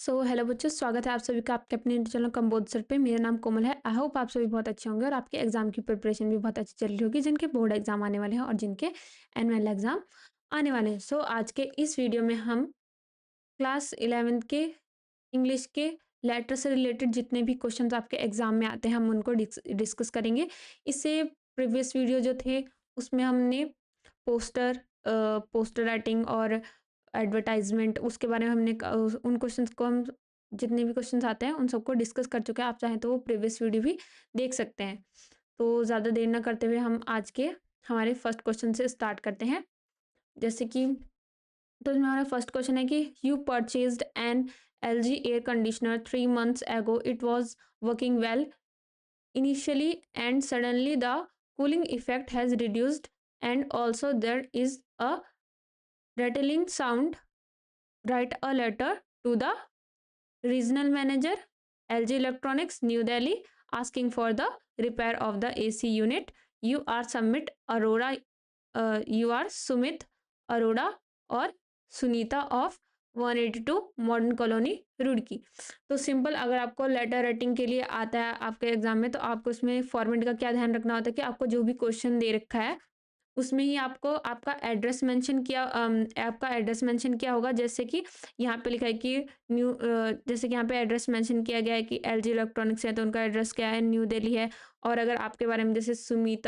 Hello बच्चों, स्वागत है आप सभी का आपके अपने चैनल कंबोध सर पे। मेरा नाम कोमल है। आई होप आप सभी बहुत अच्छे होंगे और आपके एग्जाम की प्रिपरेशन भी बहुत अच्छी चल रही होगी, जिनके बोर्ड एग्जाम आने वाले हैं और जिनके एनुअल एग्जाम आने वाले हैं। आज के इस वीडियो में हम क्लास 11th के इंग्लिश के लेटर से रिलेटेड जितने भी क्वेश्चंस आपके एग्जाम में आते हैं हम उनको डिस्कस करेंगे। इससे प्रीवियस वीडियो जो थे उसमें हमने पोस्टर राइटिंग और एडवर्टाइजमेंट उसके बारे में उन क्वेश्चंस को हम जितने भी क्वेश्चंस आते हैं उन सबको डिस्कस कर चुके हैं। आप चाहें तो वो प्रीवियस वीडियो भी देख सकते हैं। तो ज़्यादा देर ना करते हुए हम आज के हमारे फर्स्ट क्वेश्चन से स्टार्ट करते हैं। जैसे कि तो इसमें हमारा फर्स्ट क्वेश्चन है कि you purchased an LG air conditioner 3 months ago. It was working well initially and suddenly the cooling effect has reduced and also there is a rattling sound. Write a letter to the regional manager, LG Electronics, New Delhi, asking for the repair of the AC unit. You are Sumit Arora. Sumit Arora और Sunita of 182 modern colony Roorkee. तो simple, अगर आपको letter writing के लिए आता है आपके exam में तो आपको इसमें फॉर्मेट का क्या ध्यान रखना होता है कि आपको जो भी क्वेश्चन दे रखा है उसमें ही आपको आपका एड्रेस मेंशन किया होगा। जैसे कि यहाँ पे लिखा है कि जैसे कि यहाँ पे एड्रेस मेंशन किया गया है कि LG इलेक्ट्रॉनिक्स है तो उनका एड्रेस क्या है, न्यू दिल्ली है। और अगर आपके बारे में जैसे सुमित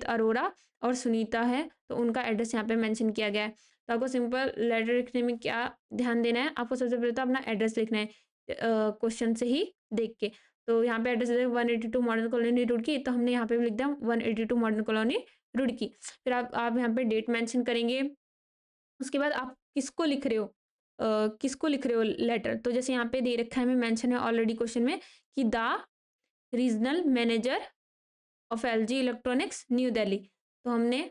अरोड़ा और सुनीता है तो उनका एड्रेस यहाँ पे मेंशन किया गया है। तो आपको सिंपल लेटर लिखने में क्या ध्यान देना है, आपको सबसे पहले तो अपना एड्रेस लिखना है क्वेश्चन से ही देख के। तो यहाँ पे एड्रेस 182 मॉडर्न कॉलोनी रुड़की, तो हमने यहाँ पे भी लिख दिया 182 मॉडर्न कॉलोनी रुड़की। फिर आप यहाँ पे डेट मेंशन करेंगे। उसके बाद आप किसको लिख रहे हो लेटर। तो जैसे यहाँ पे दे रखा है, हमें मेंशन है ऑलरेडी क्वेश्चन में कि the regional manager of LG electronics new Delhi. तो हमने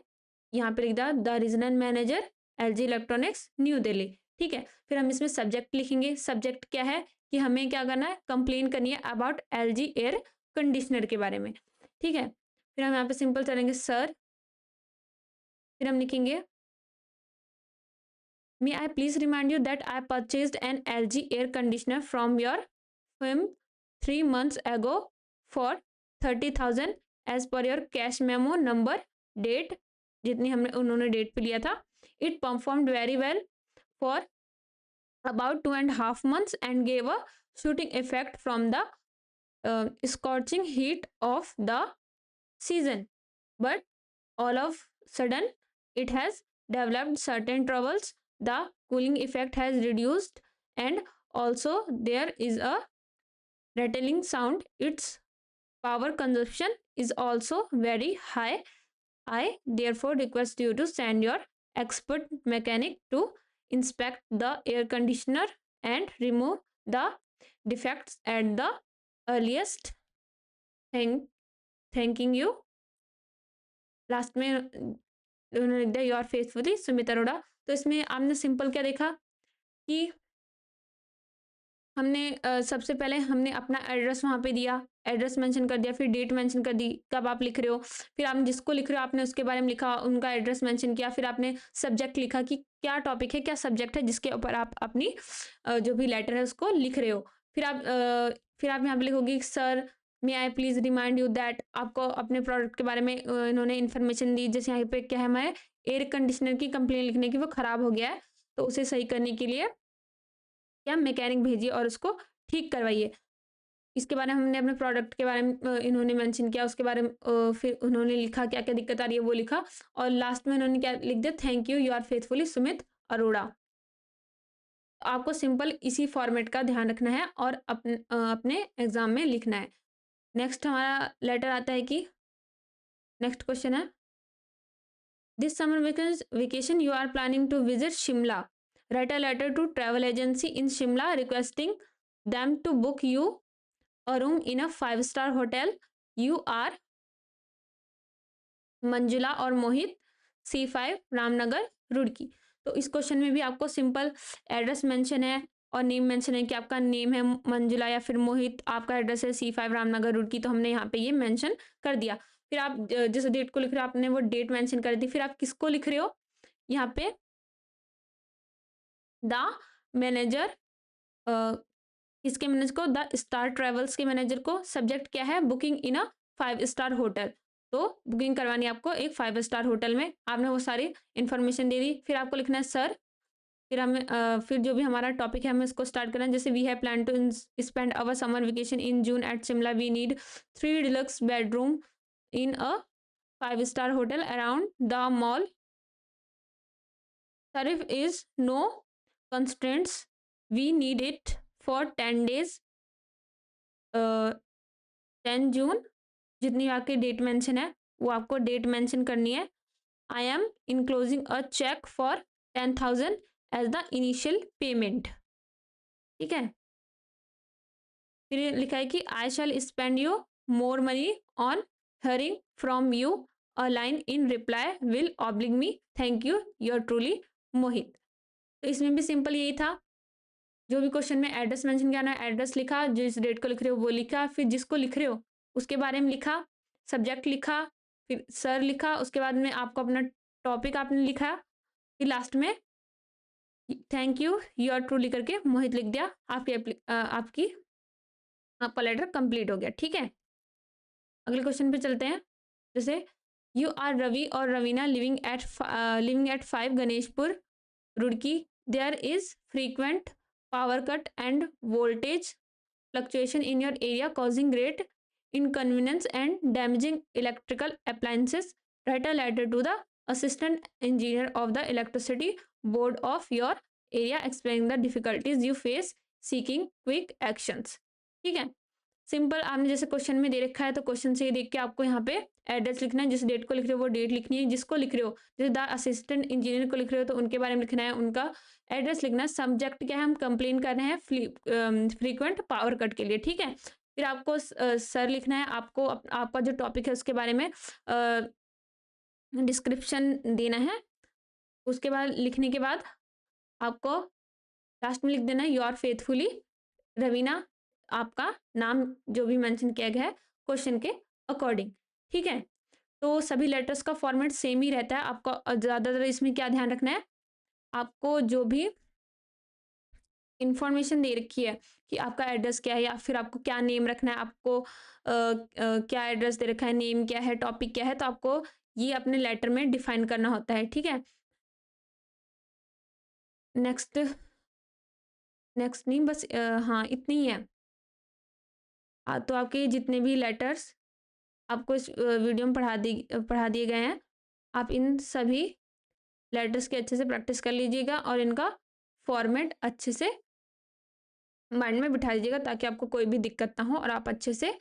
यहाँ पे लिख दिया the regional manager LG electronics new Delhi. ठीक है, फिर हम इसमें सब्जेक्ट लिखेंगे। सब्जेक्ट क्या है कि हमें क्या करना है, कंप्लेन करनी है अबाउट LG एयर कंडीशनर के बारे में। ठीक है, फिर हम यहाँ पे सिंपल चलेंगे सर। फिर हम लिखेंगे may I please remind you that I purchased an LG air conditioner from your firm 3 months ago for 30,000 as per your cash memo number date, जितनी हमने उन्होंने डेट पे लिया था। It performed very well for about 2.5 months and gave a shooting effect from the scorching heat of the season, but all of sudden it has developed certain troubles. The cooling effect has reduced and also there is a rattling sound. Its power consumption is also very high. I therefore request you to send your expert mechanic to inspect the air conditioner and remove the defects at the earliest. Thank thanking you. Last में उन्होंने लिख दिया your faithfully Sumit Arora. तो इसमें आपने simple क्या देखा कि हमने सबसे पहले हमने अपना एड्रेस वहाँ पे दिया, एड्रेस मेंशन कर दिया, फिर डेट मेंशन कर दी कब आप लिख रहे हो। फिर आपने जिसको लिख रहे हो आपने उसके बारे में लिखा, उनका एड्रेस मेंशन किया। फिर आपने सब्जेक्ट लिखा कि क्या टॉपिक है, क्या सब्जेक्ट है जिसके ऊपर आप अपनी जो भी लेटर है उसको लिख रहे हो। फिर आप यहाँ पे लिखोगे sir may I please remind you that, आपको अपने प्रोडक्ट के बारे में इन्होंने इन्फॉर्मेशन दी। जैसे यहाँ पे क्या है, हमारे एयर कंडीशनर की कंप्लेन लिखने की, वो खराब हो गया है तो उसे सही करने के लिए क्या मैकेनिक भेजिए और उसको ठीक करवाइए। इसके बारे में हमने अपने प्रोडक्ट के बारे में इन्होंने मेंशन किया, उसके बारे में फिर उन्होंने लिखा क्या क्या दिक्कत आ रही है वो लिखा, और लास्ट में उन्होंने क्या लिख दिया, thank you you are faithfully Sumit Arora. आपको सिंपल इसी फॉर्मेट का ध्यान रखना है और अपने एग्जाम में लिखना है। नेक्स्ट हमारा लेटर आता है कि नेक्स्ट क्वेश्चन है this summer vacation you are planning to visit Shimla. Write a letter to travel agency in Shimla requesting them to book you a room in a 5-star hotel. You are Manjula और मोहित, C5 Ramnagar Roorkee. तो इस question में भी आपको simple address mention है और name mention है कि आपका नेम है मंजुला या फिर मोहित, आपका एड्रेस है C5 रामनगर रुड़की। तो हमने यहाँ पे ये मेंशन कर दिया। फिर आप जिस डेट को लिख रहे हो आपने वो डेट मेंशन कर दी। फिर आप किसको लिख रहे हो, यहाँ पे द मैनेजर किसके मैनेजर को? द स्टार ट्रेवल्स के मैनेजर को। सब्जेक्ट क्या है? Booking in a 5 star hotel. तो बुकिंग करवानी है आपको एक 5 स्टार होटल में। आपने वो सारी इन्फॉर्मेशन दे दी। फिर आपको लिखना है सर। फिर हमें फिर जो भी हमारा टॉपिक है हमें इसको स्टार्ट करना है। जैसे we have plan to spend our summer vacation in June at Shimla. We need 3 deluxe bedroom in a 5 star hotel around the mall. Tariff is no constraints. We need it for 10 days. 10 जून जितनी आपकी date mention है वो आपको date mention करनी है। I am enclosing a cheque for 10,000 as the initial payment. ठीक है। फिर लिखा है कि I shall spend you more money on hearing from you. A line in reply will oblige me. Thank you your truly Mohit. तो इसमें भी simple यही था। जो भी क्वेश्चन में एड्रेस मेंशन करना है, एड्रेस लिखा, जिस डेट को लिख रहे हो वो लिखा, फिर जिसको लिख रहे हो उसके बारे में लिखा, सब्जेक्ट लिखा, फिर सर लिखा, उसके बाद में आपको अपना टॉपिक आपने लिखा, फिर लास्ट में thank you you are truly करके मोहित लिख दिया। आपका लेटर कंप्लीट हो गया। ठीक है। अगले क्वेश्चन पे चलते हैं। जैसे यू आर रवि और Raveena living at 5 Ganeshpur Roorkee. There is frequent power cut and voltage fluctuation in your area causing great inconvenience and damaging electrical appliances. Write a letter to the assistant engineer of the electricity board of your area explaining the difficulties you face seeking quick actions. ठीक है। Simple आपने जैसे question में दे रखा है तो question से ही देख के आपको यहाँ पे एड्रेस लिखना है। जिस डेट को लिख रहे हो वो डेट लिखनी है। जिसको लिख रहे हो जैसे द असिस्टेंट इंजीनियर को लिख रहे हो तो उनके बारे में लिखना है, उनका एड्रेस लिखना है। सब्जेक्ट क्या है? हम कंप्लेन कर रहे हैं फ्रीक्वेंट पावर कट के लिए। ठीक है। फिर आपको सर लिखना है। आपको आपका जो टॉपिक है उसके बारे में डिस्क्रिप्शन देना है। उसके बाद लिखने के बाद आपको लास्ट में लिख देना है यू आर फेथफुली रवीना, आपका नाम जो भी मेंशन किया गया है क्वेश्चन के अकॉर्डिंग। ठीक है। तो सभी लेटर्स का फॉर्मेट सेम ही रहता है। आपको ज़्यादातर इसमें क्या ध्यान रखना है, आपको जो भी इंफॉर्मेशन दे रखी है कि आपका एड्रेस क्या है या फिर आपको क्या नेम रखना है, आपको क्या एड्रेस दे रखा है, नेम क्या है, टॉपिक क्या है, तो आपको ये अपने लेटर में डिफाइन करना होता है। ठीक है। नेक्स्ट नहीं, बस हाँ इतनी ही है। तो आपके जितने भी लेटर्स आपको इस वीडियो में पढ़ा दिए गए हैं, आप इन सभी लेटर्स की अच्छे से प्रैक्टिस कर लीजिएगा और इनका फॉर्मेट अच्छे से माइंड में बिठा लीजिएगा ताकि आपको कोई भी दिक्कत ना हो और आप अच्छे से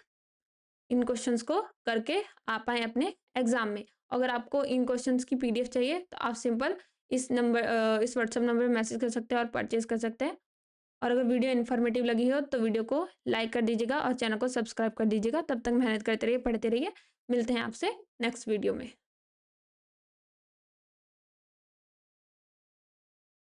इन क्वेश्चंस को करके आ पाएँ अपने एग्जाम में। अगर आपको इन क्वेश्चंस की पीडीएफ चाहिए तो आप सिंपल इस व्हाट्सएप नंबर पर मैसेज कर सकते हैं और परचेज कर सकते हैं। और अगर वीडियो इन्फॉर्मेटिव लगी हो तो वीडियो को लाइक कर दीजिएगा और चैनल को सब्सक्राइब कर दीजिएगा। तब तक मेहनत करते रहिए, पढ़ते रहिए। मिलते हैं आपसे नेक्स्ट वीडियो में।